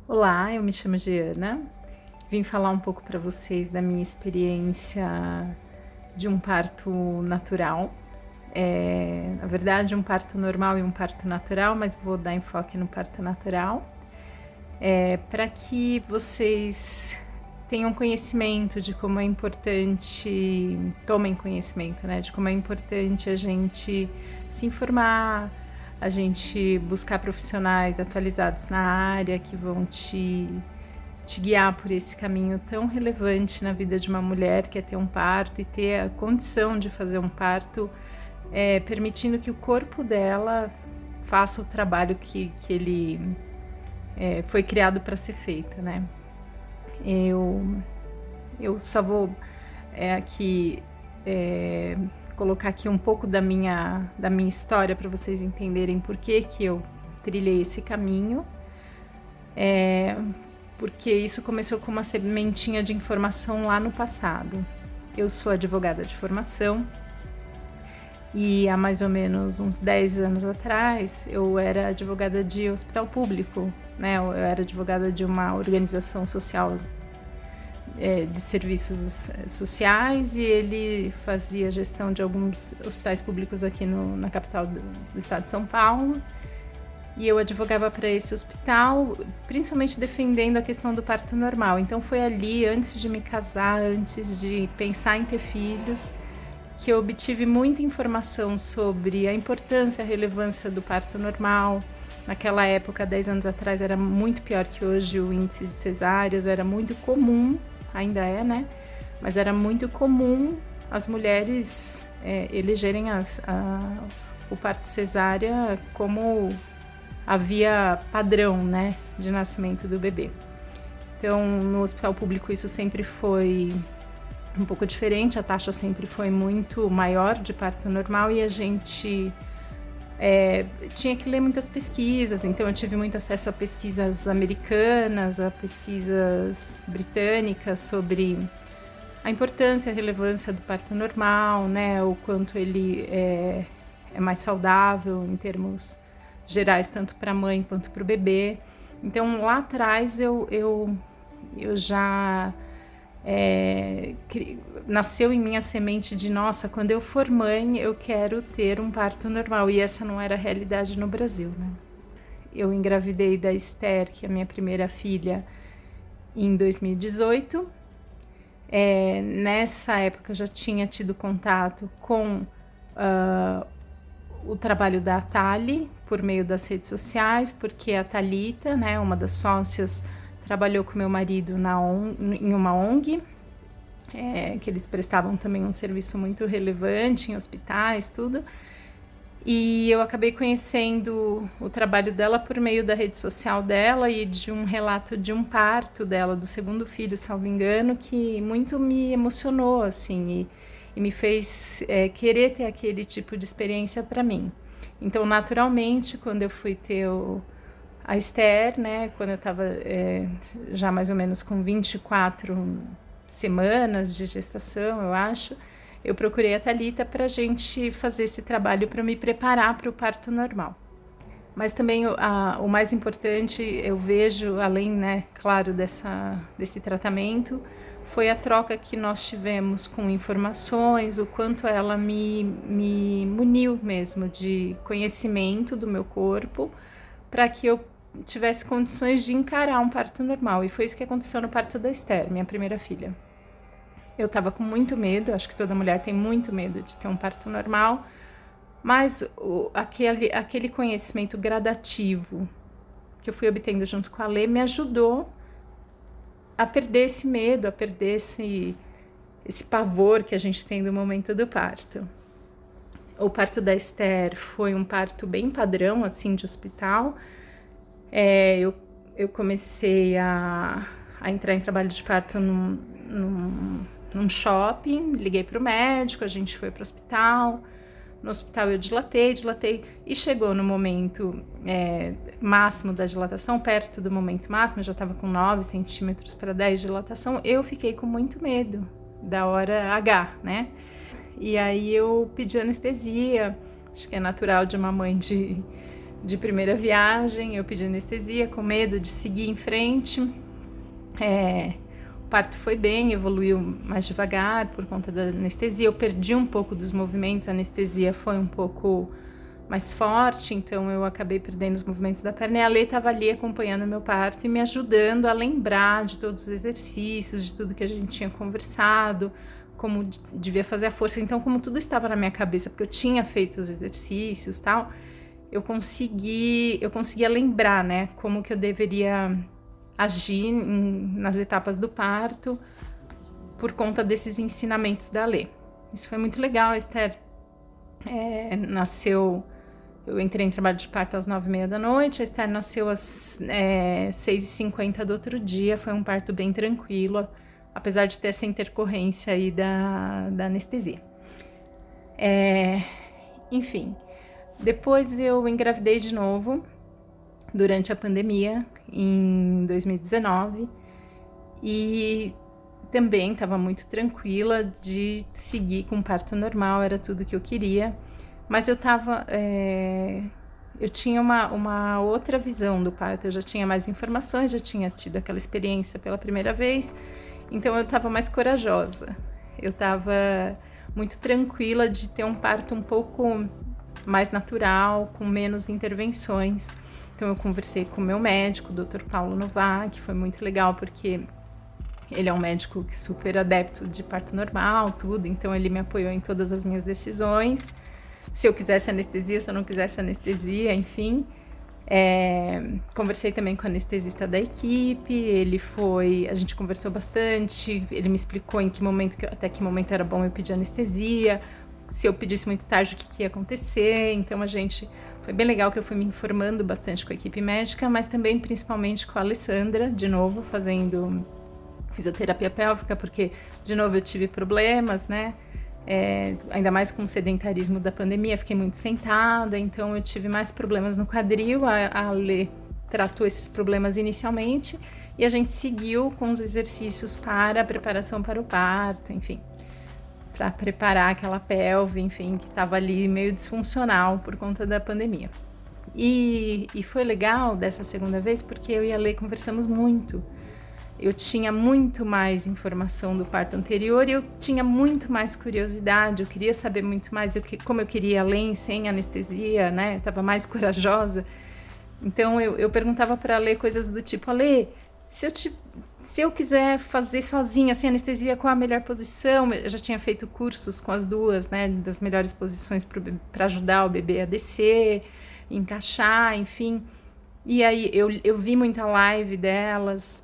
Olá, eu me chamo Giana. Vim falar um pouco para vocês da minha experiência de um parto natural. Na verdade, um parto normal e um parto natural, mas vou dar enfoque no parto natural. Para que vocês tenham conhecimento de como é importante, tomem conhecimento, né? De como é importante a gente se informar, a gente buscar profissionais atualizados na área que vão te guiar por esse caminho tão relevante na vida de uma mulher, que é ter um parto e ter a condição de fazer um parto, permitindo que o corpo dela faça o trabalho que ele foi criado para ser feito, né? Eu só vou aqui colocar aqui um pouco da minha história para vocês entenderem por que eu trilhei esse caminho. Porque isso começou com uma sementinha de informação lá no passado. Eu sou advogada de formação e há mais ou menos uns 10 anos atrás eu era advogada de hospital público, né? Eu era advogada de uma organização social de serviços sociais, e ele fazia gestão de alguns hospitais públicos aqui na capital do estado de São Paulo. E eu advogava para esse hospital, principalmente defendendo a questão do parto normal. Então foi ali, antes de me casar, antes de pensar em ter filhos, que eu obtive muita informação sobre a importância, a relevância do parto normal. Naquela época, 10 anos atrás, era muito pior que hoje. O índice de cesáreas era muito comum, ainda é, né? Mas era muito comum as mulheres elegerem o parto cesárea como a via padrão, né, de nascimento do bebê. Então, no hospital público isso sempre foi um pouco diferente, a taxa sempre foi muito maior de parto normal, e a gente tinha que ler muitas pesquisas. Então eu tive muito acesso a pesquisas americanas, a pesquisas britânicas sobre a importância e a relevância do parto normal, né, o quanto ele é mais saudável em termos gerais, tanto para a mãe quanto para o bebê. Então lá atrás eu já nasceu em mim a semente de, nossa, quando eu for mãe eu quero ter um parto normal, e essa não era a realidade no Brasil, né? Eu engravidei da Esther, que é a minha primeira filha, em 2018. Nessa época eu já tinha tido contato com o trabalho da Tali por meio das redes sociais, porque a Thalita, né, uma das sócias, trabalhou com meu marido em uma ONG, que eles prestavam também um serviço muito relevante em hospitais, tudo. E eu acabei conhecendo o trabalho dela por meio da rede social dela e de um relato de um parto dela, do segundo filho, salvo engano, que muito me emocionou, assim, e me fez querer ter aquele tipo de experiência para mim. Então, naturalmente, quando eu fui ter a Esther, né, quando eu estava já mais ou menos com 24 semanas de gestação, eu acho, eu procurei a Thalita para a gente fazer esse trabalho para me preparar para o parto normal. Mas também o mais importante, eu vejo, além, né, claro, desse tratamento, foi a troca que nós tivemos com informações, o quanto ela me muniu mesmo de conhecimento do meu corpo, para que eu tivesse condições de encarar um parto normal. E foi isso que aconteceu no parto da Esther, minha primeira filha. Eu estava com muito medo, acho que toda mulher tem muito medo de ter um parto normal, mas aquele conhecimento gradativo que eu fui obtendo junto com a Lê me ajudou a perder esse medo, a perder esse pavor que a gente tem do momento do parto. O parto da Esther foi um parto bem padrão, assim, de hospital. Eu comecei a entrar em trabalho de parto num shopping, liguei para o médico, a gente foi para o hospital. No hospital eu dilatei e chegou no momento máximo da dilatação, perto do momento máximo, eu já estava com 9 centímetros para 10 de dilatação. Eu fiquei com muito medo da hora H, né? E aí eu pedi anestesia, acho que é natural de uma mãe de de primeira viagem, eu pedi anestesia com medo de seguir em frente. O parto foi bem, evoluiu mais devagar por conta da anestesia. Eu perdi um pouco dos movimentos, a anestesia foi um pouco mais forte, então eu acabei perdendo os movimentos da perna. E a Lê estava ali acompanhando o meu parto e me ajudando a lembrar de todos os exercícios, de tudo que a gente tinha conversado, como devia fazer a força. Então, como tudo estava na minha cabeça, porque eu tinha feito os exercícios e tal, eu conseguia lembrar, né, como que eu deveria agir nas etapas do parto por conta desses ensinamentos da Lê. Isso foi muito legal. A Esther nasceu... Eu entrei em trabalho de parto às 9h30 da noite, a Esther nasceu às 6h50 do outro dia. Foi um parto bem tranquilo, apesar de ter essa intercorrência aí da anestesia. Enfim, depois eu engravidei de novo durante a pandemia, em 2019, e também estava muito tranquila de seguir com parto normal, era tudo que eu queria. Mas eu tinha uma outra visão do parto, eu já tinha mais informações, já tinha tido aquela experiência pela primeira vez, então eu estava mais corajosa, eu estava muito tranquila de ter um parto um pouco mais natural, com menos intervenções. Então eu conversei com o meu médico, o Dr. Paulo Novak, que foi muito legal, porque ele é um médico super adepto de parto normal, tudo, então ele me apoiou em todas as minhas decisões. Se eu quisesse anestesia, se eu não quisesse anestesia, enfim. Conversei também com o anestesista da equipe, a gente conversou bastante, ele me explicou até que momento era bom eu pedir anestesia, se eu pedisse muito tarde o que ia acontecer. Então foi bem legal que eu fui me informando bastante com a equipe médica, mas também principalmente com a Alessandra, de novo, fazendo fisioterapia pélvica, porque de novo eu tive problemas, né? Ainda mais com o sedentarismo da pandemia, fiquei muito sentada, então eu tive mais problemas no quadril. A Lê tratou esses problemas inicialmente e a gente seguiu com os exercícios para a preparação para o parto, enfim, para preparar aquela pelve, enfim, que estava ali meio disfuncional por conta da pandemia. E foi legal dessa segunda vez porque eu e a Lê conversamos muito. Eu tinha muito mais informação do parto anterior e eu tinha muito mais curiosidade, eu queria saber muito mais, como eu queria além, sem anestesia, né? Estava mais corajosa. Então eu perguntava para a Lê coisas do tipo: Lê, se eu quiser fazer sozinha, sem anestesia, qual a melhor posição? Eu já tinha feito cursos com as duas, né? Das melhores posições para ajudar o bebê a descer, encaixar, enfim. E aí eu vi muita live delas.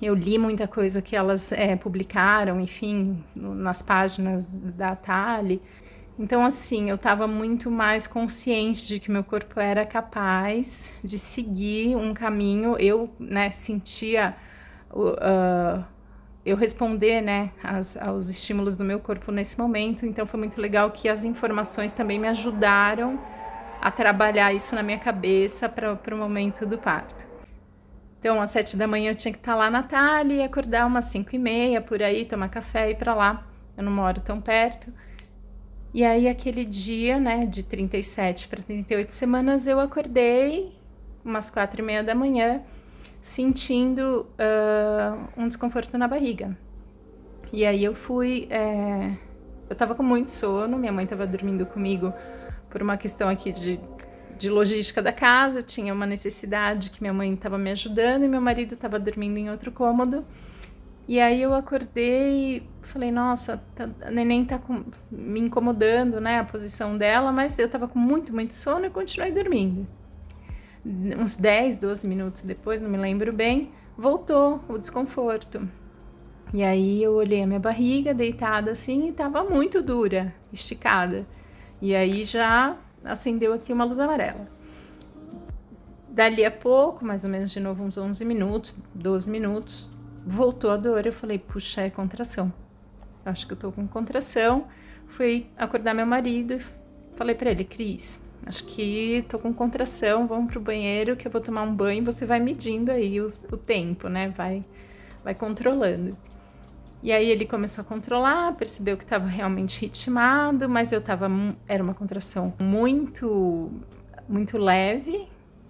Eu li muita coisa que elas publicaram, enfim, nas páginas da Thalie. Então, assim, eu estava muito mais consciente de que meu corpo era capaz de seguir um caminho. Eu, né, sentia eu responder, né, aos estímulos do meu corpo nesse momento. Então, foi muito legal que as informações também me ajudaram a trabalhar isso na minha cabeça para o momento do parto. Então, às 7 da manhã eu tinha que estar lá na Thalie, acordar umas 5h30, por aí, tomar café e ir pra lá. Eu não moro tão perto. E aí, aquele dia, né, de 37 para 38 semanas, eu acordei umas 4h30 da manhã, sentindo um desconforto na barriga. E aí eu fui... eu tava com muito sono, minha mãe tava dormindo comigo por uma questão aqui de logística da casa. Eu tinha uma necessidade que minha mãe estava me ajudando e meu marido estava dormindo em outro cômodo. E aí eu acordei e falei: nossa, a neném tá me incomodando, né, a posição dela, mas eu tava com muito, muito sono e continuei dormindo. Uns 10, 12 minutos depois, não me lembro bem, voltou o desconforto. E aí eu olhei a minha barriga deitada assim e tava muito dura, esticada. E aí já acendeu aqui uma luz amarela. Dali a pouco, mais ou menos de novo uns 11 minutos, 12 minutos, voltou a dor. Eu falei: puxa, é contração. Acho que eu tô com contração. Fui acordar meu marido e falei pra ele: Cris, acho que tô com contração, vamos pro banheiro que eu vou tomar um banho, você vai medindo aí o tempo, né? Vai controlando. E aí ele começou a controlar, percebeu que estava realmente ritmado, mas era uma contração muito muito leve,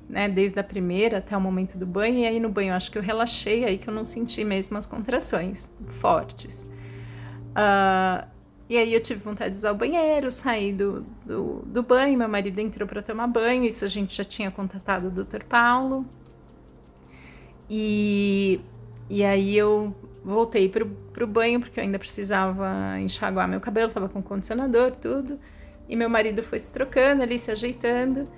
né, desde a primeira até o momento do banho, e aí no banho eu acho que eu relaxei, aí que eu não senti mesmo as contrações fortes. E aí eu tive vontade de usar o banheiro, saí do banho, meu marido entrou para tomar banho, isso a gente já tinha contatado o Dr. Paulo, e aí eu voltei pro banho, porque eu ainda precisava enxaguar meu cabelo, tava com condicionador, tudo, e meu marido foi se trocando ali, se ajeitando.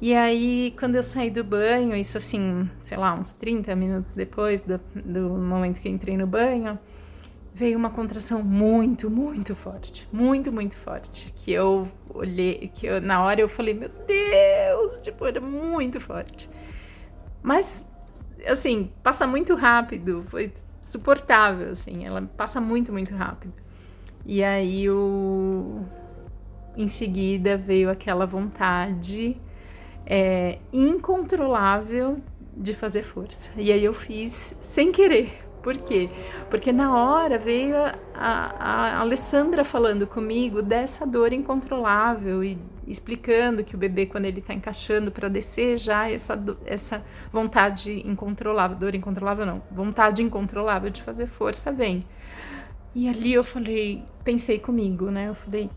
E aí, quando eu saí do banho, isso assim, sei lá, uns 30 minutos depois do momento que eu entrei no banho, veio uma contração muito, muito forte. Muito, muito forte. Que eu olhei, na hora eu falei, meu Deus, tipo, era muito forte. Mas, assim, passa muito rápido, foi suportável, assim, ela passa muito, muito rápido. E aí, em seguida, veio aquela vontade incontrolável de fazer força. E aí eu fiz sem querer. Por quê? Porque na hora veio a Alessandra falando comigo dessa dor incontrolável e explicando que o bebê, quando ele tá encaixando para descer, já essa vontade incontrolável, dor incontrolável não, vontade incontrolável de fazer força vem. E ali eu falei, pensei comigo, né? Eu falei,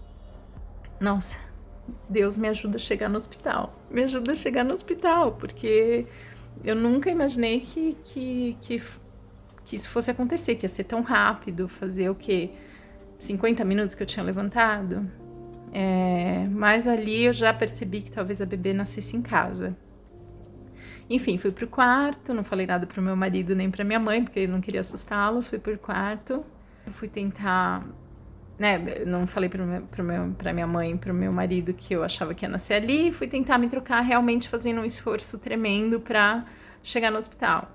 nossa, Deus me ajuda a chegar no hospital. Me ajuda a chegar no hospital, porque eu nunca imaginei que isso fosse acontecer, que ia ser tão rápido, fazer o quê? 50 minutos que eu tinha levantado. Mas ali eu já percebi que talvez a bebê nascesse em casa. Enfim, fui pro quarto, não falei nada pro meu marido nem pra minha mãe, porque eu não queria assustá-los, fui pro quarto. Fui tentar, né, não falei pra minha mãe e pro meu marido que eu achava que ia nascer ali, fui tentar me trocar realmente fazendo um esforço tremendo pra chegar no hospital.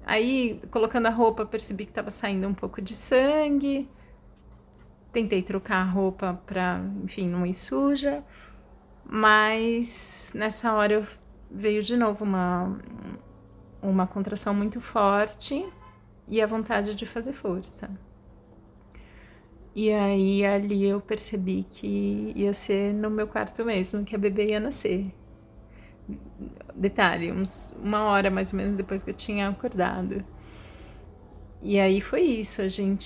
Aí, colocando a roupa, percebi que tava saindo um pouco de sangue, tentei trocar a roupa pra, enfim, não ir suja, mas nessa hora veio de novo uma contração muito forte e a vontade de fazer força. E aí, ali eu percebi que ia ser no meu quarto mesmo, que a bebê ia nascer. Detalhe, uma hora mais ou menos depois que eu tinha acordado. E aí foi isso,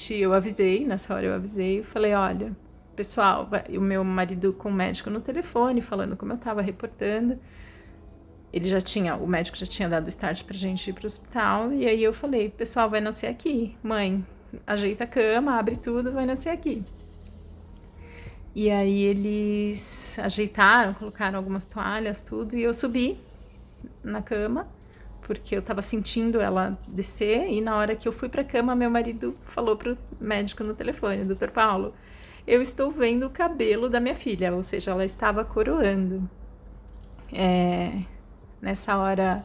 eu avisei, nessa hora eu avisei, eu falei, olha, pessoal, o meu marido com o médico no telefone, falando como eu tava reportando, o médico já tinha dado start pra gente ir pro hospital, e aí eu falei, pessoal, vai nascer aqui, mãe, ajeita a cama, abre tudo, vai nascer aqui. E aí eles ajeitaram, colocaram algumas toalhas, tudo, e eu subi na cama, porque eu tava sentindo ela descer, e na hora que eu fui pra cama, meu marido falou pro médico no telefone, Dr. Paulo, eu estou vendo o cabelo da minha filha, ou seja, ela estava coroando. Nessa hora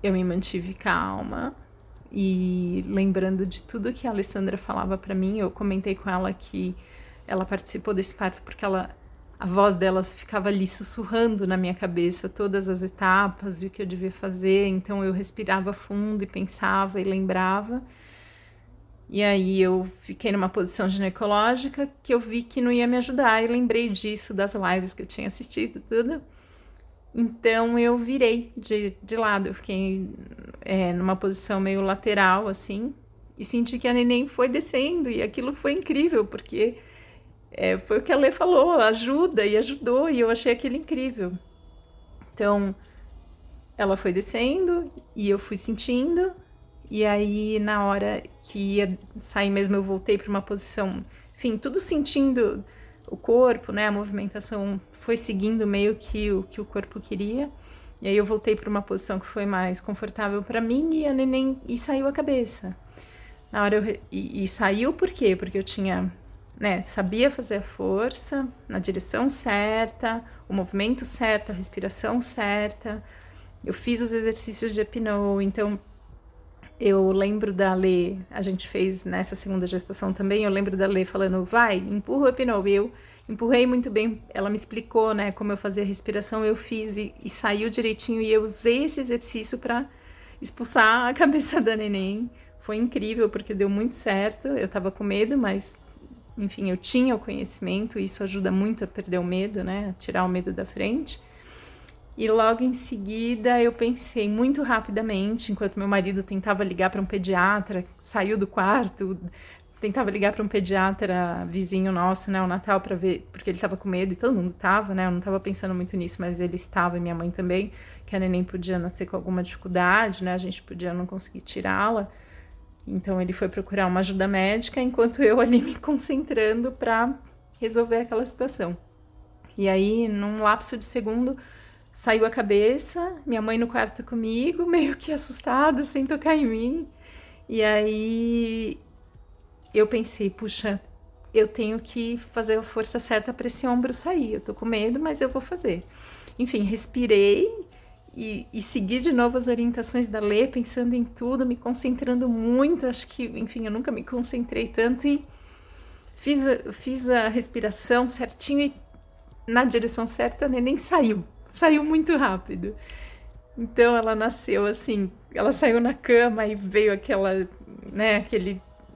eu me mantive calma, e lembrando de tudo que a Alessandra falava pra mim, eu comentei com ela que ela participou desse parto porque a voz dela ficava ali sussurrando na minha cabeça todas as etapas e o que eu devia fazer, então eu respirava fundo e pensava e lembrava. E aí eu fiquei numa posição ginecológica que eu vi que não ia me ajudar, e lembrei disso das lives que eu tinha assistido, tudo. Então eu virei de lado, eu fiquei numa posição meio lateral, assim, e senti que a neném foi descendo, e aquilo foi incrível, porque foi o que a Lê falou, ajuda, e ajudou, e eu achei aquilo incrível. Então, ela foi descendo, e eu fui sentindo, e aí na hora que ia sair mesmo, eu voltei para uma posição, enfim, tudo sentindo o corpo, né, a movimentação foi seguindo meio que o corpo queria, e aí eu voltei para uma posição que foi mais confortável para mim, e a neném, e saiu a cabeça. Na hora e saiu por quê? Porque eu tinha, né, sabia fazer a força na direção certa, o movimento certo, a respiração certa, eu fiz os exercícios de Epinol, então eu lembro da Lê, a gente fez nessa segunda gestação também, eu lembro da Lê falando, vai, empurra o Epinol, e eu empurrei muito bem, ela me explicou, né, como eu fazia a respiração, eu fiz e saiu direitinho, e eu usei esse exercício para expulsar a cabeça da neném. Foi incrível, porque deu muito certo, eu tava com medo, mas, enfim, eu tinha o conhecimento, e isso ajuda muito a perder o medo, né, a tirar o medo da frente. E logo em seguida eu pensei muito rapidamente, enquanto meu marido tentava ligar para um pediatra, saiu do quarto, tentava ligar para um pediatra vizinho nosso, né, o Natal, para ver, porque ele estava com medo e todo mundo estava, né, eu não estava pensando muito nisso, mas ele estava e minha mãe também, que a neném podia nascer com alguma dificuldade, né, a gente podia não conseguir tirá-la. Então ele foi procurar uma ajuda médica, enquanto eu ali me concentrando para resolver aquela situação. E aí, num lapso de segundo, saiu a cabeça, minha mãe no quarto comigo, meio que assustada, sem tocar em mim. E aí eu pensei, puxa, eu tenho que fazer a força certa para esse ombro sair. Eu tô com medo, mas eu vou fazer. Enfim, respirei e segui de novo as orientações da Lê, pensando em tudo, me concentrando muito. Acho que, enfim, eu nunca me concentrei tanto e fiz a respiração certinho e na direção certa, a neném saiu muito rápido. Então ela nasceu assim, ela saiu na cama e veio aquela, né,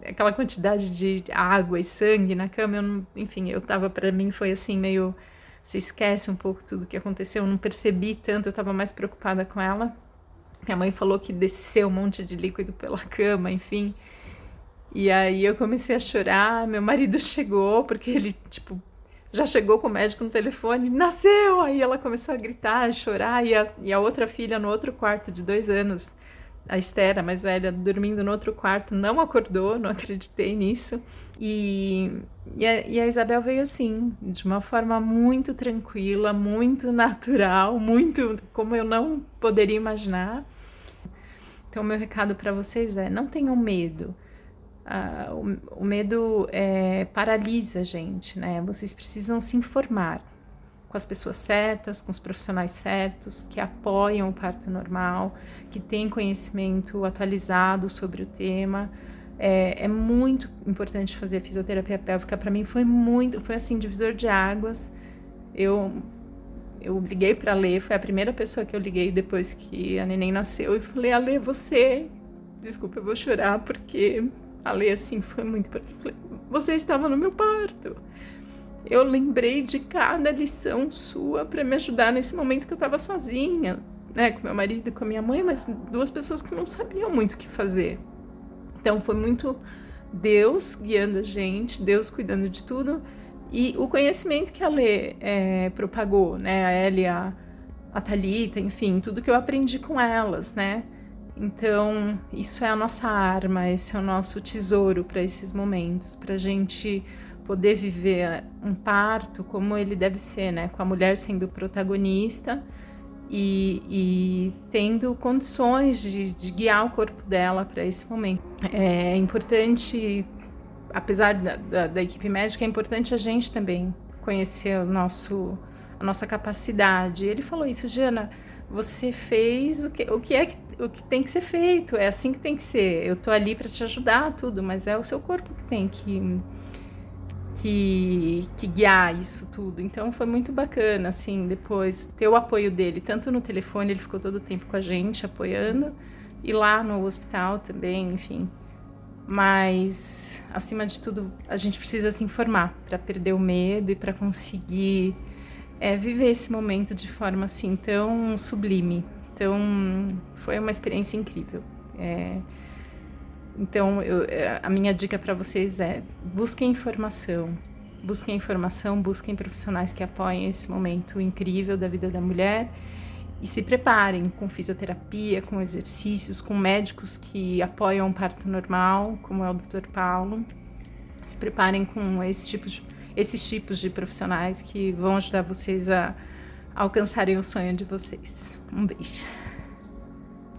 aquela quantidade de água e sangue na cama. Pra mim foi assim meio, você esquece um pouco tudo que aconteceu, eu não percebi tanto, eu tava mais preocupada com ela. Minha mãe falou que desceu um monte de líquido pela cama, enfim. E aí eu comecei a chorar, meu marido chegou, porque ele, tipo, já chegou com o médico no telefone, nasceu! Aí ela começou a gritar, a chorar, e a outra filha no outro quarto de 2 anos, a Esther, a mais velha, dormindo no outro quarto, não acordou, não acreditei nisso. E a Isabel veio assim, de uma forma muito tranquila, muito natural, muito como eu não poderia imaginar. Então, meu recado para vocês é: não tenham medo. O medo paralisa a gente, né? Vocês precisam se informar com as pessoas certas, com os profissionais certos, que apoiam o parto normal, que têm conhecimento atualizado sobre o tema. É muito importante fazer a fisioterapia pélvica. Para mim foi assim, divisor de águas. Eu liguei para a Lê, foi a primeira pessoa que eu liguei depois que a neném nasceu, e falei: Lê, desculpa, eu vou chorar, porque a Lê, assim, foi muito... Você estava no meu parto. Eu lembrei de cada lição sua para me ajudar nesse momento que eu estava sozinha, né, com meu marido e com a minha mãe, mas 2 pessoas que não sabiam muito o que fazer. Então foi muito Deus guiando a gente, Deus cuidando de tudo, e o conhecimento que a Lê propagou, né, a Elia, a Thalita, enfim, tudo que eu aprendi com elas, né. Então, isso é a nossa arma, esse é o nosso tesouro para esses momentos, para a gente poder viver um parto como ele deve ser, né? Com a mulher sendo protagonista e tendo condições de guiar o corpo dela para esse momento. É importante, apesar da equipe médica, é importante a gente também conhecer a nossa capacidade. Ele falou isso: Jana, você fez o que tem que ser feito, é assim que tem que ser. Eu tô ali para te ajudar, tudo, mas é o seu corpo que tem que guiar isso tudo. Então foi muito bacana, assim, depois ter o apoio dele, tanto no telefone, ele ficou todo o tempo com a gente, apoiando, e lá no hospital também, enfim. Mas, acima de tudo, a gente precisa se informar para perder o medo e para conseguir viver esse momento de forma assim tão sublime. Então, foi uma experiência incrível. Então, a minha dica para vocês é: busquem informação, busquem profissionais que apoiem esse momento incrível da vida da mulher e se preparem com fisioterapia, com exercícios, com médicos que apoiam o parto normal, como é o Dr. Paulo. Se preparem com esses tipos de profissionais que vão ajudar vocês a alcançarem o sonho de vocês. Um beijo.